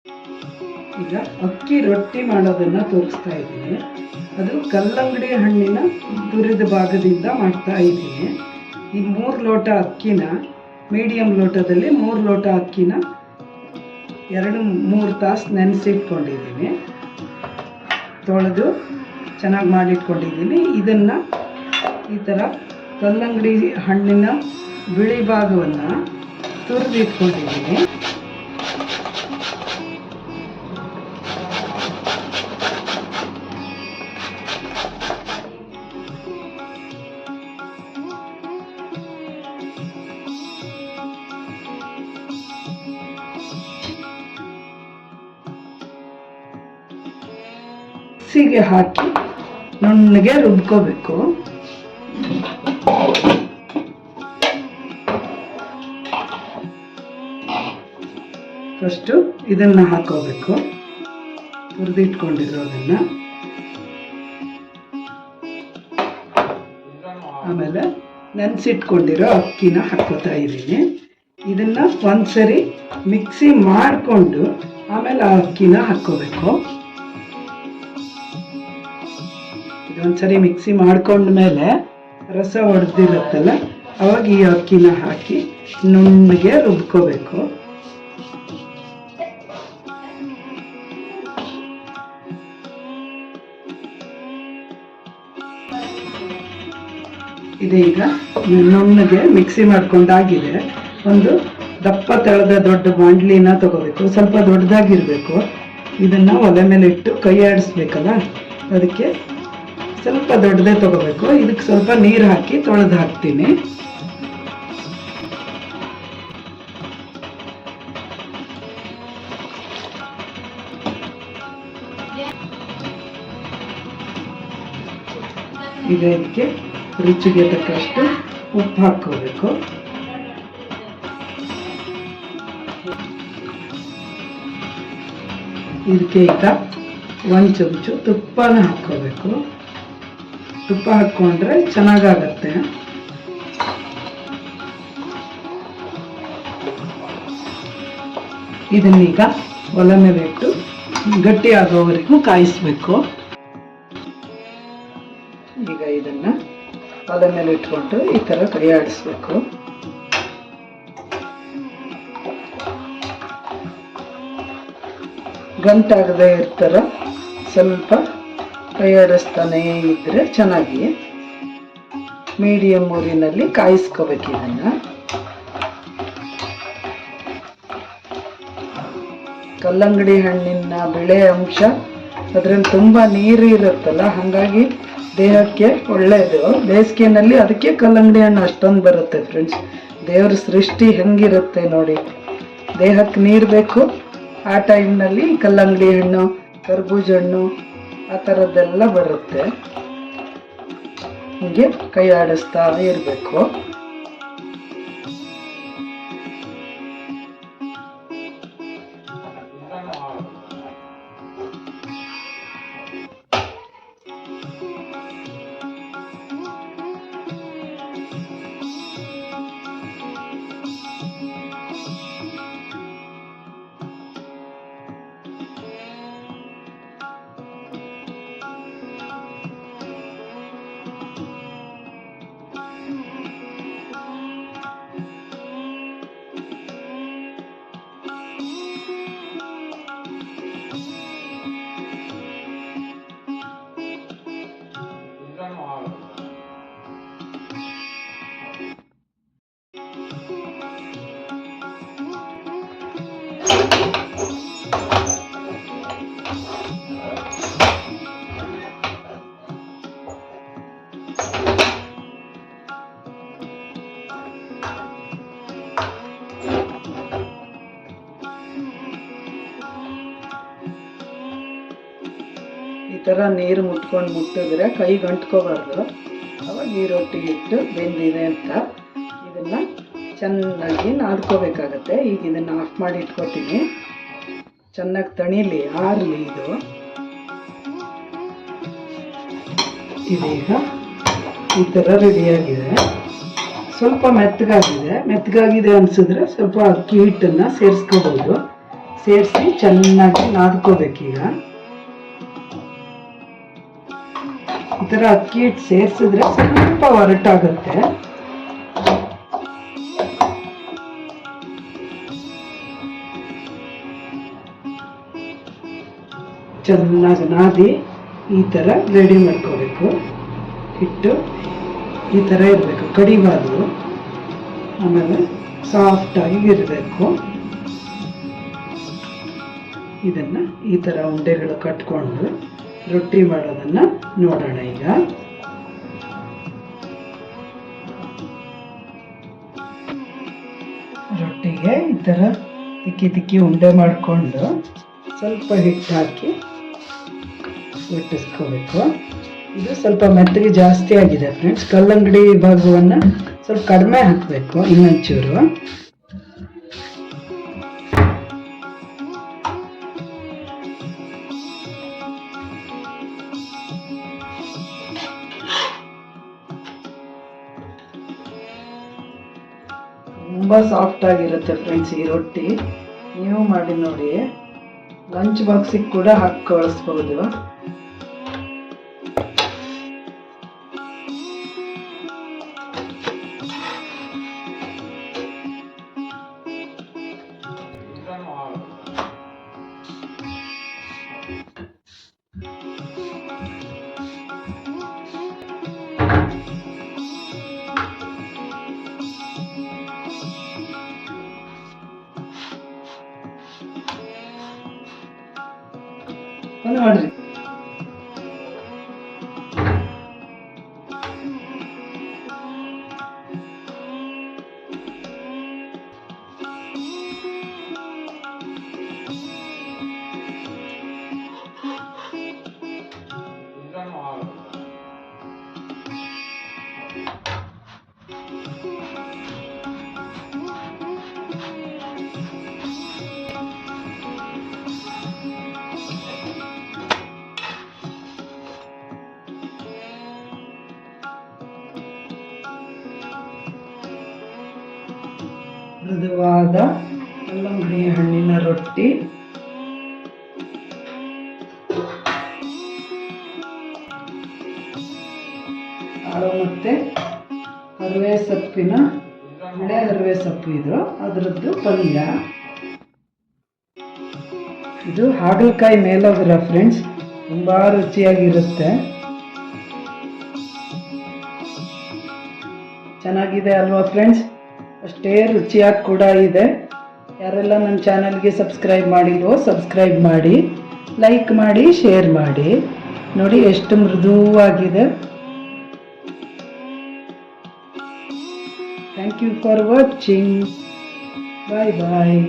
ಈಗ ಅಕ್ಕಿ ರೊಟ್ಟಿ ಮಾಡೋದನ್ನು ತೋರಿಸ್ತಾ ಇದ್ದೀನಿ. ಅದು ಕಲ್ಲಂಗಡಿ ಹಣ್ಣಿನ ತುರಿದ ಭಾಗದಿಂದ ಮಾಡ್ತಾ ಇದ್ದೀನಿ. ಈ 3 ಲೋಟ ಅಕ್ಕಿನ, ಮೀಡಿಯಮ್ ಲೋಟದಲ್ಲಿ 3 ಲೋಟ ಅಕ್ಕಿನ 2-3 ತಾಸು ನೆನೆಸಿಟ್ಕೊಂಡಿದ್ದೀನಿ. ತೊಳೆದು ಚೆನ್ನಾಗಿ ಮಾಡಿಟ್ಕೊಂಡಿದ್ದೀನಿ. ಇದನ್ನು ಈ ಥರ ಕಲ್ಲಂಗಡಿ ಹಣ್ಣಿನ ಬಿಳಿ ಭಾಗವನ್ನು ತುರಿದಿಟ್ಕೊಂಡಿದ್ದೀನಿ. ಮಿಕ್ಸಿಗೆ ಹಾಕಿ ನುಣ್ಣಗೆ ರುಬ್ಕೋಬೇಕು. ಫಸ್ಟು ಇದನ್ನು ಹಾಕೋಬೇಕು, ಹುರಿದಿಟ್ಕೊಂಡಿರೋದನ್ನು. ಆಮೇಲೆ ನೆನೆಸಿಟ್ಕೊಂಡಿರೋ ಅಕ್ಕಿನ ಹಾಕೋತಾ ಇದ್ದೀನಿ. ಇದನ್ನು ಒಂದ್ಸರಿ ಮಿಕ್ಸಿ ಮಾಡಿಕೊಂಡು ಆಮೇಲೆ ಆ ಅಕ್ಕಿನ ಹಾಕ್ಕೋಬೇಕು. ಇದೊಂದ್ಸರಿ ಮಿಕ್ಸಿ ಮಾಡ್ಕೊಂಡ್ಮೇಲೆ ರಸ ಹೊಡೆದಿರುತ್ತಲ್ಲ, ಅವಾಗ ಈ ಅಕ್ಕಿನ ಹಾಕಿ ನುಣ್ಣಗೆ ರುಬ್ಕೋಬೇಕು. ಇದೀಗ ನುಣ್ಣಗೆ ಮಿಕ್ಸಿ ಮಾಡ್ಕೊಂಡಾಗಿದೆ. ಒಂದು ದಪ್ಪ ತಳದ ದೊಡ್ಡ ಬಾಂಡ್ಲಿನ ತಗೋಬೇಕು. ಸ್ವಲ್ಪ ದೊಡ್ಡದಾಗಿರಬೇಕು. ಇದನ್ನು ಒಲೆ ಮೇಲೆ ಇಟ್ಟು ಕೈ ಆಡಿಸ್ಬೇಕಲ್ಲ, ಅದಕ್ಕೆ ಸ್ವಲ್ಪ ದೊಡ್ಡದೇ ತಗೋಬೇಕು. ಇದಕ್ಕೆ ಸ್ವಲ್ಪ ನೀರು ಹಾಕಿ ತೊಳೆದು ಹಾಕ್ತೀನಿ. ಈಗ ಇದಕ್ಕೆ ರುಚಿಗೆ ತಕ್ಕಷ್ಟು ಉಪ್ಪು ಹಾಕೋಬೇಕು. ಇದಕ್ಕೆ ಈಗ 1 ಚಮಚ ತುಪ್ಪನ ಹಾಕೋಬೇಕು. ತುಪ್ಪ ಹಾಕ್ಕೊಂಡ್ರೆ ಚೆನ್ನಾಗಾಗತ್ತೆ. ಇದನ್ನೀಗ ಒಲೆ ಮೇಲೆ ಇಟ್ಟು ಗಟ್ಟಿ ಆಗೋವರೆಗೂ ಕಾಯಿಸ್ಬೇಕು. ಈಗ ಇದನ್ನ ಒಲೆ ಮೇಲೆ ಇಟ್ಕೊಂಡು ಈ ಥರ ಕೈ ಆಡಿಸ್ಬೇಕು. ಗಂಟಾಗದೆ ಇರ್ತಾರ ಸ್ವಲ್ಪ ಕೈ ಆಡಿಸ್ತಾನೆ ಇದ್ರೆ ಚೆನ್ನಾಗಿ. ಮೀಡಿಯಂ ಊರಿನಲ್ಲಿ ಕಾಯಿಸ್ಕೋಬೇಕು. ಇದನ್ನು ಕಲ್ಲಂಗಡಿ ಹಣ್ಣಿನ ಬಿಳೆ ಅಂಶ ಅದರಲ್ಲಿ ತುಂಬ ನೀರು ಇರುತ್ತಲ್ಲ, ಹಾಗಾಗಿ ದೇಹಕ್ಕೆ ಒಳ್ಳೆಯದು. ಬೇಸಿಗೆನಲ್ಲಿ ಅದಕ್ಕೆ ಕಲ್ಲಂಗಡಿ ಹಣ್ಣು ಅಷ್ಟೊಂದು ಬರುತ್ತೆ ಫ್ರೆಂಡ್ಸ್. ದೇವ್ರ ಸೃಷ್ಟಿ ಹೆಂಗಿರುತ್ತೆ ನೋಡಿ. ದೇಹಕ್ಕೆ ನೀರು ಬೇಕು. ಆ ಟೈಮ್ನಲ್ಲಿ ಕಲ್ಲಂಗಡಿ ಹಣ್ಣು, ಕರ್ಬೂಜ ಹಣ್ಣು ಆ ಥರದ್ದೆಲ್ಲ ಬರುತ್ತೆ. ಹೀಗೆ ಕೈ ಆಡಿಸ್ತಾ ಇರಬೇಕು. ಈ ಥರ ನೀರು ಮುಟ್ಟಿದ್ರೆ ಕೈ ಗಂಟ್ಕೋಬಾರ್ದು. ಅವಾಗ ಈ ರೊಟ್ಟಿ ಹಿಟ್ಟು ಬೆಂದಿದೆ ಅಂತ ಇದನ್ನು ಚೆನ್ನಾಗಿ ನಾದ್ಕೋಬೇಕಾಗತ್ತೆ. ಈಗ ಇದನ್ನು ಆಫ್ ಮಾಡಿ ಇಟ್ಕೋತೀನಿ. ಚೆನ್ನಾಗಿ ತಣಿಲಿ, ಆರಲಿ. ಇದೀಗ ಈ ಥರ ರೆಡಿಯಾಗಿದೆ. ಸ್ವಲ್ಪ ಮೆತ್ತಗಾಗಿದೆ ಅನಿಸಿದ್ರೆ ಸ್ವಲ್ಪ ಅಕ್ಕಿ ಹಿಟ್ಟನ್ನು ಸೇರಿಸ್ಕೋಬೋದು. ಸೇರಿಸಿ ಚೆನ್ನಾಗಿ ನಾದ್ಕೋಬೇಕೀಗ. ಈ ಥರ ಅಕ್ಕಿ ಹಿಟ್ಟು ಸೇರಿಸಿದ್ರೆ ಸ್ವಲ್ಪ ಒರಟಾಗುತ್ತೆ. ಚೆನ್ನಾಗಿ ನಾದಿ ಈ ಥರ ರೆಡಿ ಮಾಡ್ಕೋಬೇಕು. ಹಿಟ್ಟು ಈ ಥರ ಇರಬೇಕು, ಕಡಿಬಾರ್ದು. ಆಮೇಲೆ ಸಾಫ್ಟಾಗಿ ಇರಬೇಕು. ಇದನ್ನು ಈ ಥರ ಉಂಡೆಗಳು ಕಟ್ಕೊಂಡು ರೊಟ್ಟಿ ಮಾಡೋದನ್ನು ನೋಡೋಣ ಈಗ. ರೊಟ್ಟಿಗೆ ಈ ಥರ ತಿಕ್ಕಿ ಉಂಡೆ ಮಾಡಿಕೊಂಡು ಸ್ವಲ್ಪ ಹಿಟ್ಟು ಹಾಕಿ ಲಟ್ಟಿಸ್ಕೋಬೇಕು. ಇದು ಸ್ವಲ್ಪ ಮೆತ್ತಗೆ ಜಾಸ್ತಿ ಆಗಿದೆ ಫ್ರೆಂಡ್ಸ್. ಕಲ್ಲಂಗಡಿ ಭಾಗವನ್ನು ಸ್ವಲ್ಪ ಕಡಿಮೆ ಹಾಕಬೇಕು, ಇನ್ನೊಂಚೂರು. ತುಂಬ ಸಾಫ್ಟ್ ಆಗಿರುತ್ತೆ ಫ್ರೆಂಡ್ಸ್ ಈ ರೊಟ್ಟಿ. ನೀವು ಮಾಡಿ ನೋಡಿ. ಲಂಚ್ ಬಾಕ್ಸಿಗೆ ಕೂಡ ಹಾಕಿ ಕಳಿಸ್ಬೋದು. ನೋಡ್ರಿ, ಮೃದುವಾದ ಕಲ್ಲಂಗಡಿ ಹಣ್ಣಿನ ರೊಟ್ಟಿ. ಕಾಳು ಮತ್ತು ಹರವೆ ಸೊಪ್ಪಿನ ಹಳೆ ಹರವೆ ಸೊಪ್ಪು ಇದು, ಅದರದ್ದು ಪಲ್ಯ. ಇದು ಹಾಗಲಕಾಯಿ ಮೇಲೋಗರ ಫ್ರೆಂಡ್ಸ್, ತುಂಬ ರುಚಿಯಾಗಿರುತ್ತೆ. ಚೆನ್ನಾಗಿದೆ ಅಲ್ವಾ ಫ್ರೆಂಡ್ಸ್? ಅಷ್ಟೇ ರುಚಿಯಾಗಿ ಕೂಡ ಇದೆ. ಯಾರೆಲ್ಲ ನನ್ನ ಚಾನಲ್ಗೆ ಸಬ್ಸ್ಕ್ರೈಬ್ ಮಾಡಿಲ್ವೋ ಸಬ್ಸ್ಕ್ರೈಬ್ ಮಾಡಿ, ಲೈಕ್ ಮಾಡಿ, ಶೇರ್ ಮಾಡಿ. ನೋಡಿ ಎಷ್ಟು ಮೃದುವಾಗಿದೆ. Thank you for watching. Bye bye.